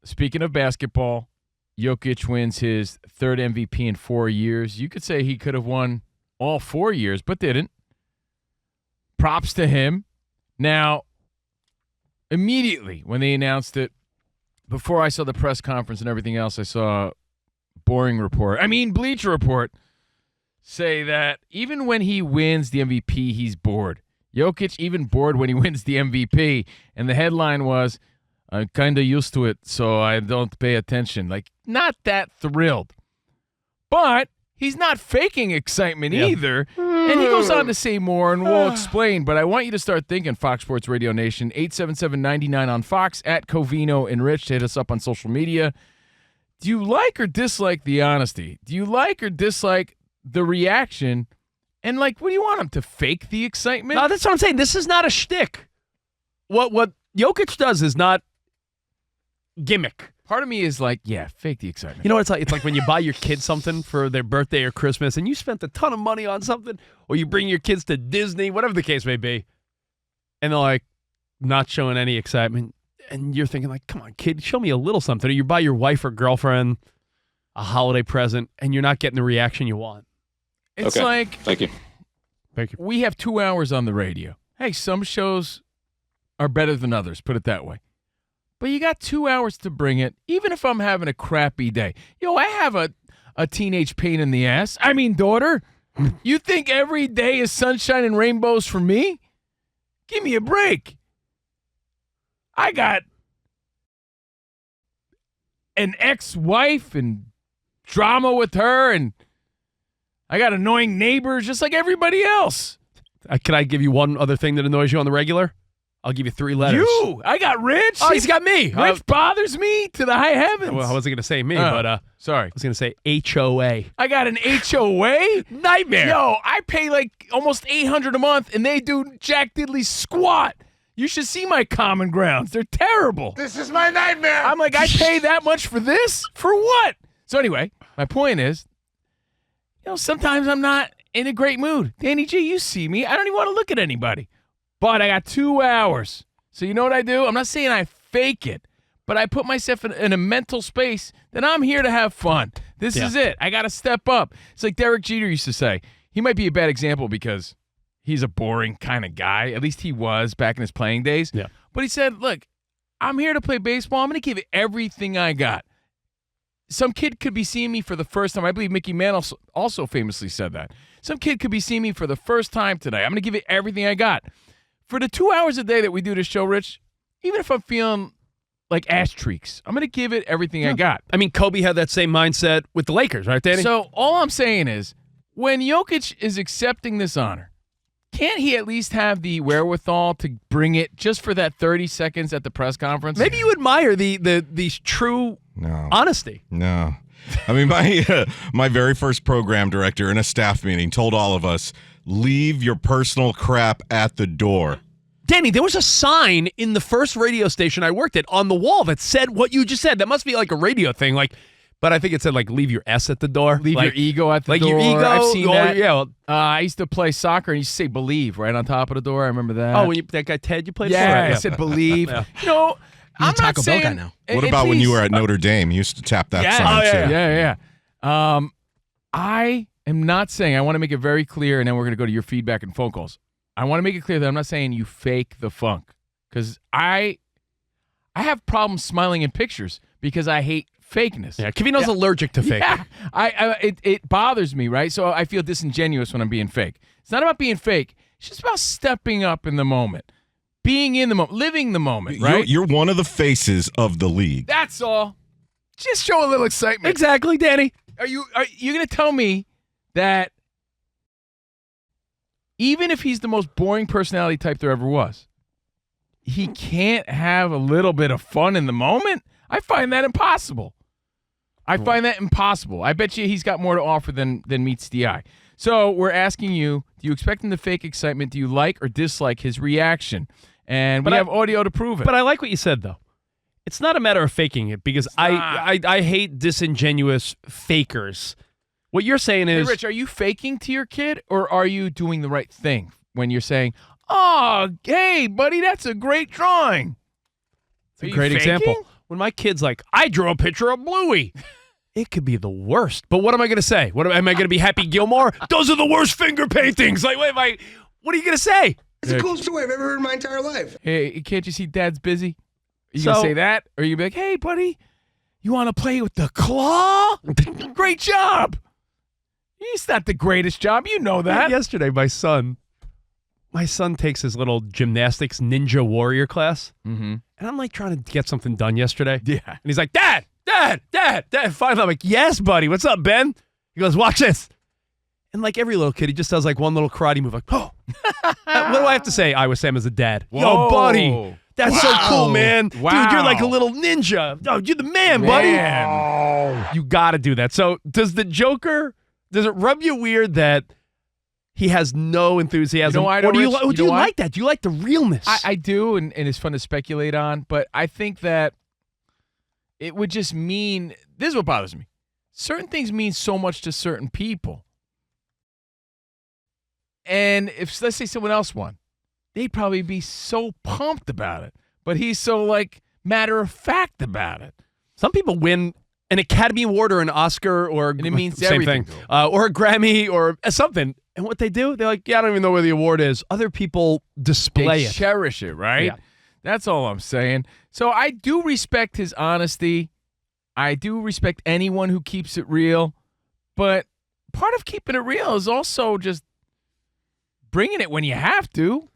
speaking of basketball, Jokic wins his third MVP in 4 years. You could say he could have won all 4 years, but didn't. Props to him. Now, immediately when they announced it, before I saw the press conference and everything else, I saw Bleacher Report say that even when he wins the MVP, he's bored. Jokic even bored when he wins the MVP. And the headline was, I'm kind of used to it, so I don't pay attention. Like, not that thrilled. But he's not faking excitement either. And he goes on to say more, and we'll explain. But I want you to start thinking, Fox Sports Radio Nation, 877-99 on Fox, at Covino and Rich. Hit us up on social media. Do you like or dislike the honesty? Do you like or dislike the reaction? And, like, what do you want him to fake the excitement? No, that's what I'm saying. This is not a shtick. What Jokic does is not gimmick. Part of me is like, yeah, fake the excitement. You know what it's like? It's like when you buy your kids something for their birthday or Christmas and you spent a ton of money on something, or you bring your kids to Disney, whatever the case may be, and they're like not showing any excitement. And you're thinking like, come on, kid, show me a little something. Or you buy your wife or girlfriend a holiday present and you're not getting the reaction you want. It's okay. like, Thank you. We have 2 hours on the radio. Hey, some shows are better than others, put it that way. But you got 2 hours to bring it, even if I'm having a crappy day. I have a teenage pain in the ass. I mean, daughter, you think every day is sunshine and rainbows for me? Give me a break. I got an ex-wife and drama with her, and I got annoying neighbors just like everybody else. Can I give you one other thing that annoys you on the regular? I'll give you 3 letters. You! I got Rich. Oh, he's got me. Rich bothers me to the high heavens. Well, I wasn't going to say me, but sorry. I was going to say HOA. I got an HOA? Nightmare. Yo, I pay like almost $800 a month, and they do Jack Diddley squat. You should see my common grounds. They're terrible. This is my nightmare. I'm like, I pay that much for this? For what? So anyway, my point is, sometimes I'm not in a great mood. Danny G, you see me. I don't even want to look at anybody. But I got 2 hours. So you know what I do? I'm not saying I fake it, but I put myself in a mental space that I'm here to have fun. This is it. I got to step up. It's like Derek Jeter used to say. He might be a bad example because he's a boring kind of guy. At least he was back in his playing days. Yeah. But he said, look, I'm here to play baseball. I'm going to give it everything I got. Some kid could be seeing me for the first time. I believe Mickey Mantle also famously said that. Some kid could be seeing me for the first time today. I'm going to give it everything I got. For the 2 hours a day that we do this show, Rich, even if I'm feeling like ass treeks, I'm going to give it everything I got. I mean, Kobe had that same mindset with the Lakers, right, Danny? So all I'm saying is, when Jokic is accepting this honor, can't he at least have the wherewithal to bring it just for that 30 seconds at the press conference? Maybe you admire the true honesty. No. I mean, my very first program director in a staff meeting told all of us, leave your personal crap at the door. Danny, there was a sign in the first radio station I worked at on the wall that said what you just said. That must be like a radio thing. But I think it said, leave your S at the door. Leave your ego at the door. Your ego. I've seen that. Yeah. I used to play soccer, and you used to say believe right on top of the door. I remember that. Oh, when that guy Ted you played for? Yeah, I said believe. Yeah. I'm not Taco Bell saying. guy now. What about when you were at Notre Dame? You used to tap that sign, too. Yeah. I am not saying, I want to make it very clear, and then we're going to go to your feedback and phone calls. I want to make it clear that I'm not saying you fake the funk, because I have problems smiling in pictures because I hate fakeness. Yeah, Covino's allergic to fake. Yeah, it bothers me, right? So I feel disingenuous when I'm being fake. It's not about being fake. It's just about stepping up in the moment, being in the moment, living the moment, right? You're one of the faces of the league. That's all. Just show a little excitement. Exactly, Danny. Are you going to tell me that even if he's the most boring personality type there ever was, he can't have a little bit of fun in the moment? I find that impossible. I bet you he's got more to offer than meets the eye. So we're asking you, do you expect him to fake excitement? Do you like or dislike his reaction? And we have audio to prove it. But I like what you said, though. It's not a matter of faking it, because I hate disingenuous fakers. What you're saying is... Hey, Rich, are you faking to your kid, or are you doing the right thing when you're saying, oh, hey, buddy, that's a great drawing? It's a great example. when my kid's like, I drew a picture of Bluey. It could be the worst. But what am I going to say? Am I going to be Happy Gilmore? Those are the worst finger paintings. Like, what are you going to say? It's the coolest story I've ever heard in my entire life. Hey, can't you see Dad's busy? Are you So- going to say that? Or are you be like, hey, buddy, you want to play with the claw? Great job. It's not the greatest job. You know that. Yesterday, my son takes his little gymnastics ninja warrior class. Mm-hmm. And I'm like trying to get something done yesterday. Yeah. And he's like, Dad. Finally, I'm like, yes, buddy. What's up, Ben? He goes, watch this. And like every little kid, he just does like one little karate move, like, oh. What do I have to say, Iowa Sam, as a dad? Whoa. Yo, buddy. That's so cool, man. Wow. Dude, you're like a little ninja. Oh, you're the man, buddy. You got to do that. So does the Joker, does it rub you weird that he has no enthusiasm? You know, I or don't, do you, Rich, do you you know like that? Do you like the realness? I do, and it's fun to speculate on, but I think that it would just mean, this is what bothers me. Certain things mean so much to certain people. And if, let's say, someone else won, they'd probably be so pumped about it. But he's so, like, matter of fact about it. Some people win an Academy Award or an Oscar or And it means same everything thing, to 'em. or a Grammy or something. And what they do, they're like, yeah, I don't even know where the award is. Other people display They it. cherish it, right? Yeah. That's all I'm saying. So I do respect his honesty. I do respect anyone who keeps it real. But part of keeping it real is also just bringing it when you have to.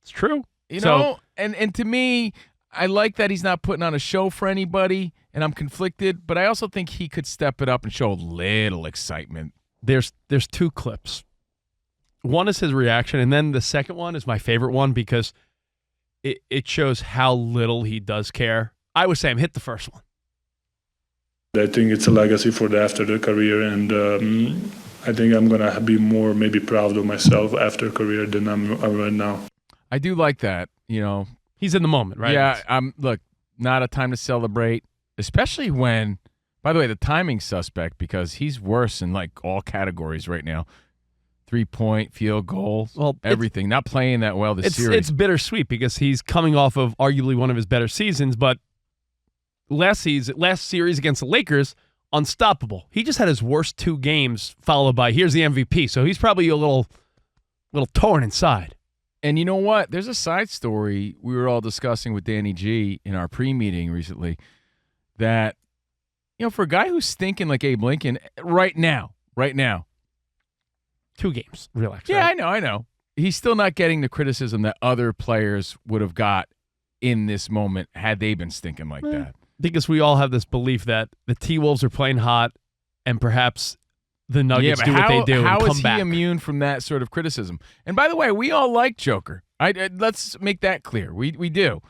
It's true. You So- know? And to me, I like that he's not putting on a show for anybody, and I'm conflicted. But I also think he could step it up and show a little excitement. There's two clips. One is his reaction, and then the second one is my favorite one because it shows how little he does care. I would say hit the first one. I think it's a legacy for after the career, and I think I'm going to be more maybe proud of myself after career than I'm right now. I do like that, you know. He's in the moment, right? Yeah, look, not a time to celebrate, especially when, by the way, the timing's suspect because he's worse in like all categories right now. 3-point, field goal, Well, everything. Not playing that well this series. It's bittersweet because he's coming off of arguably one of his better seasons, but last series against the Lakers, unstoppable. He just had his worst 2 games followed by here's the MVP, so he's probably a little torn inside. And you know what? There's a side story we were all discussing with Danny G in our pre-meeting recently that, you know, for a guy who's stinking like Abe Lincoln right now, 2 games, relax. yeah, right? I know. He's still not getting the criticism that other players would have got in this moment had they been stinking like that. Because we all have this belief that the T-Wolves are playing hot and perhaps the Nuggets do what they do How and come is he back. immune from that sort of criticism? And by the way, we all like Joker. Let's make that clear. We do.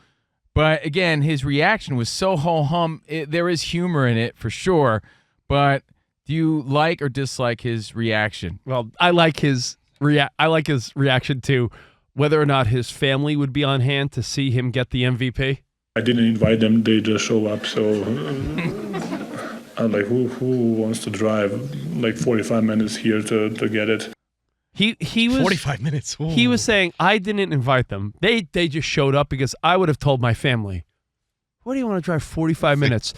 But again, his reaction was so ho-hum. There is humor in it for sure. But do you like or dislike his reaction? Well, I like his reaction to whether or not his family would be on hand to see him get the MVP. I didn't invite them; they just show up. So I'm like, who wants to drive like 45 minutes here to get it? He was 45 minutes. Ooh. He was saying, I didn't invite them. They just showed up because I would have told my family. What do you want to drive 45 minutes?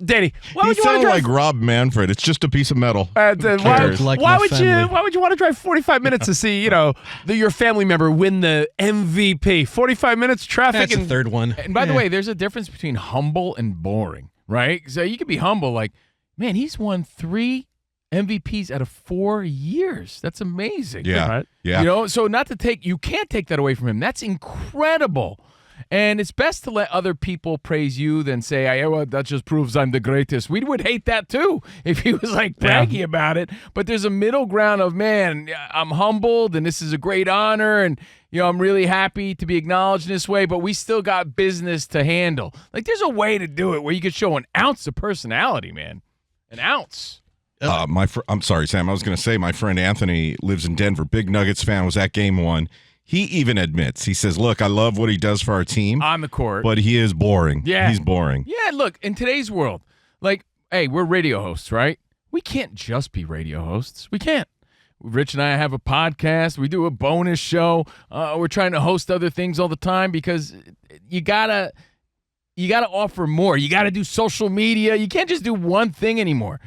Danny, why He would you want to sounded drive? like Rob Manfred. It's just a piece of metal. Why cares? Like why my would family. you want to drive 45 minutes to see, your family member win the MVP? 45 minutes traffic That's the and third one. And by the way, there's a difference between humble and boring, right? So you could be humble like, man, he's won 3 MVPs out of 4 years. That's amazing. Yeah. Right. Yeah. You know, so you can't take that away from him. That's incredible. And it's best to let other people praise you than say, well, that just proves I'm the greatest. We would hate that too if he was like braggy about it. But there's a middle ground of, man, I'm humbled and this is a great honor and, I'm really happy to be acknowledged in this way, but we still got business to handle. Like there's a way to do it where you could show an ounce of personality, man. An ounce. I'm sorry, Sam. I was going to say my friend Anthony lives in Denver. Big Nuggets fan, was at game 1. He even admits, he says, look, I love what he does for our team. On the court. But he is boring. Yeah. He's boring. Yeah, look, in today's world, like, hey, we're radio hosts, right? We can't just be radio hosts. We can't. Rich and I have a podcast. We do a bonus show. We're trying to host other things all the time because you gotta you got to offer more. You got to do social media. You can't just do one thing anymore.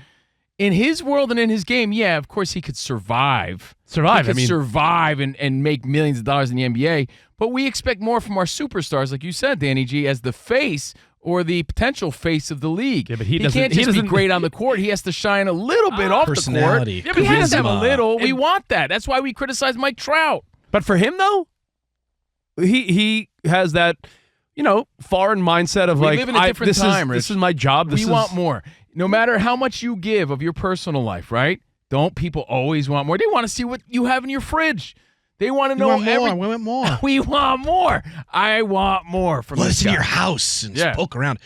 In his world and in his game, yeah, of course he could survive. He could survive and make millions of dollars in the NBA. But we expect more from our superstars, like you said, Danny G, as the face or the potential face of the league. Yeah, but he can't just be great on the court. He has to shine a little bit off the court. Personality. Yeah, but he has to have a little. We want that. That's why we criticize Mike Trout. But for him, though, he has that, foreign mindset of We live in a different time, Rich. This is my job. We want more. No matter how much you give of your personal life, right? Don't people always want more? They want to see what you have in your fridge. They want to know everything. We want more. We want more. I want more from Let this us in guy. your house and just poke around.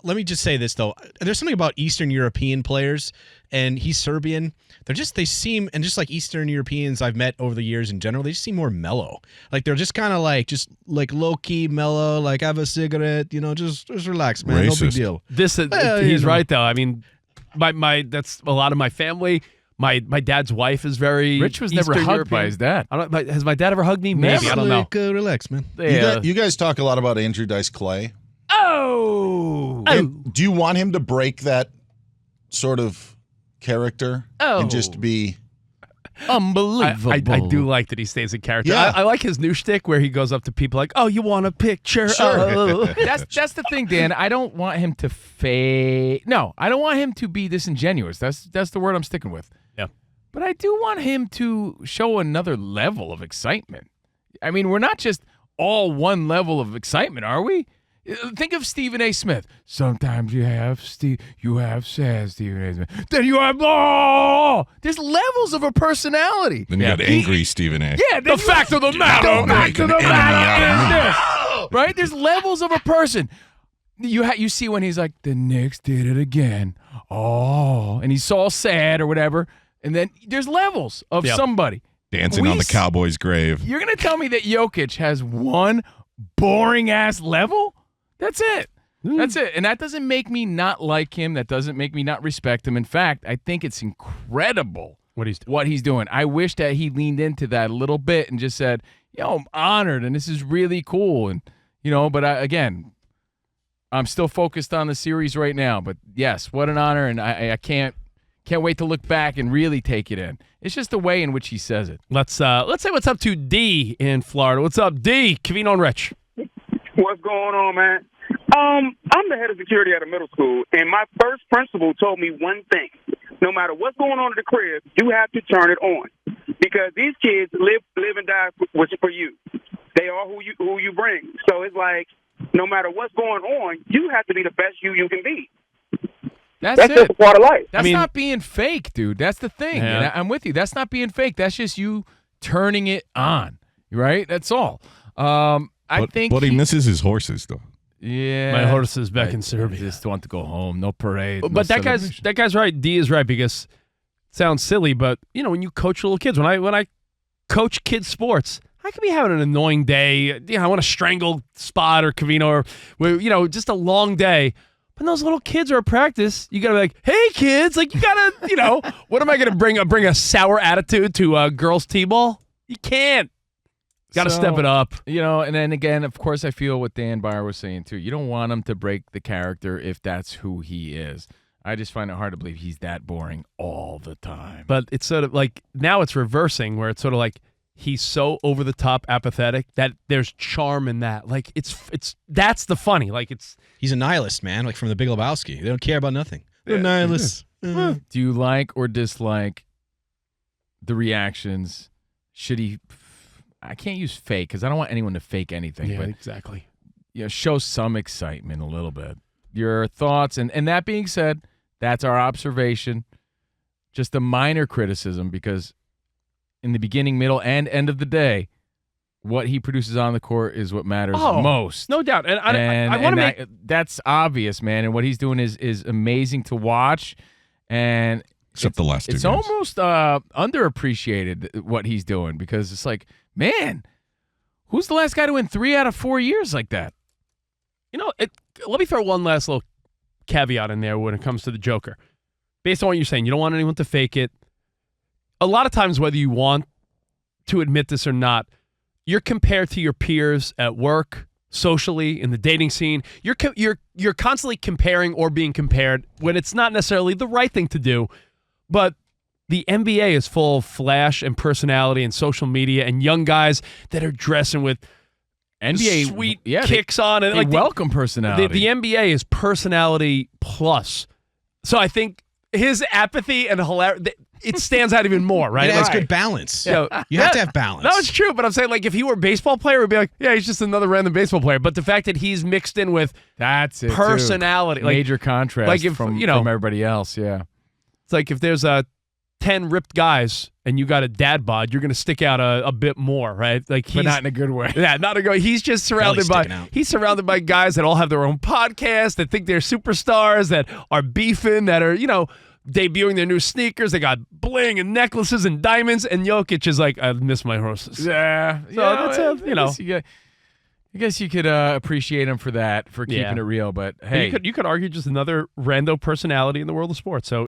Let me just say this, though. There's something about Eastern European players, and he's Serbian. They seem, and just like Eastern Europeans I've met over the years in general, they just seem more mellow. Like they're just kind of like low-key mellow, like have a cigarette, just relax, man. Racist. No big deal. He's right, though. I mean, that's a lot of my family. My dad's wife is very Rich was never Eastern hugged European. by his dad. Has my dad ever hugged me? Maybe. I don't know. Relax, man. You guys talk a lot about Andrew Dice Clay. Oh. Do you want him to break that sort of character and just be Unbelievable. I do like that he stays in character. Yeah. I like his new shtick where he goes up to people like, "Oh, you want a picture?" Sure. Oh. That's the thing, Dan. I don't want him to fake. No, I don't want him to be disingenuous. That's the word I'm sticking with. Yeah. But I do want him to show another level of excitement. I mean, we're not just all one level of excitement, are we? Think of Stephen A. Smith. Sometimes you have sad Stephen A. Smith. Then you have there's levels of a personality. Then you got angry Stephen A. Yeah, The fact of the matter. The fact of the matter is this. Right? There's levels of a person. You see when he's like, the Knicks did it again. Oh, and he's all sad or whatever. And then there's levels of somebody. Dancing on the Cowboys' grave. You're going to tell me that Jokic has one boring-ass level? That's it. That's it. And that doesn't make me not like him. That doesn't make me not respect him. In fact, I think it's incredible what he's doing. I wish that he leaned into that a little bit and just said, I'm honored and this is really cool. And, but again, I'm still focused on the series right now. But, yes, what an honor. And I can't wait to look back and really take it in. It's just the way in which he says it. Let's say what's up to D in Florida. What's up, D? COVINO Rich. What's going on, man? I'm the head of security at a middle school, and my first principal told me one thing. No matter what's going on at the crib, you have to turn it on. Because these kids live and die for you. They are who you bring. So it's like, no matter what's going on, you have to be the best you can be. That's just a part of life. That's not being fake, dude. That's the thing. Yeah. And I'm with you. That's not being fake. That's just you turning it on, right? That's all. I think But he misses his horses, though. Yeah, My horse is back in I Serbia. just want to go home. No parade. But no that guy's right. D is right because it sounds silly, but when you coach little kids, when I coach kids sports, I could be having an annoying day. I want to strangle Spot or Covino or just a long day. When those little kids are at practice, you gotta be like, "Hey, kids!" Like you gotta, what am I gonna bring a sour attitude to a girls' t-ball? You can't. Got to step it up. And then again, of course, I feel what Dan Byer was saying, too. You don't want him to break the character if that's who he is. I just find it hard to believe he's that boring all the time. But it's sort of like, now it's reversing where it's sort of like he's so over-the-top apathetic that there's charm in that. Like, that's the funny. Like, He's a nihilist, man, like from the Big Lebowski. They don't care about nothing. They're nihilists. Do you like or dislike the reactions? Should he... I can't use fake because I don't want anyone to fake anything. Yeah, but, exactly. Show some excitement a little bit. Your thoughts, and that being said, that's our observation. Just a minor criticism because in the beginning, middle, and end of the day, what he produces on the court is what matters most. No doubt. And I want to make... That's obvious, man. And what he's doing is amazing to watch. And Except the last two it's games. almost underappreciated what he's doing because it's like, man, who's the last guy to win 3 out of 4 years like that? Let me throw one last little caveat in there when it comes to the Joker. Based on what you're saying, you don't want anyone to fake it. A lot of times, whether you want to admit this or not, you're compared to your peers at work, socially in the dating scene. You're constantly comparing or being compared when it's not necessarily the right thing to do. But the NBA is full of flash and personality and social media and young guys that are dressing with NBA sweet kicks on and they like welcome personality. The NBA is personality plus. So I think his apathy and hilarity, it stands out even more, right? It has Like, good balance. you know, You have to have balance. No, it's true, but I'm saying, like, if he were a baseball player, we'd be like, yeah, he's just another random baseball player. But the fact that he's mixed in with That's it, personality, too. like, Major contrast like if, from you know, everybody else, yeah. it's like if there's 10 ripped guys and you got a dad bod, you're going to stick out a bit more, right? Like, But not in a good way. Yeah, not a good. He's just surrounded Belly's sticking out. he's surrounded by guys that all have their own podcasts, that think they're superstars, that are beefing, that are, you know, debuting their new sneakers. They got bling and necklaces and diamonds, and Jokic is like, I miss my horses. Yeah. So that's you know. I guess you could appreciate him for that, for keeping it real. But hey, you could argue just another rando personality in the world of sports. So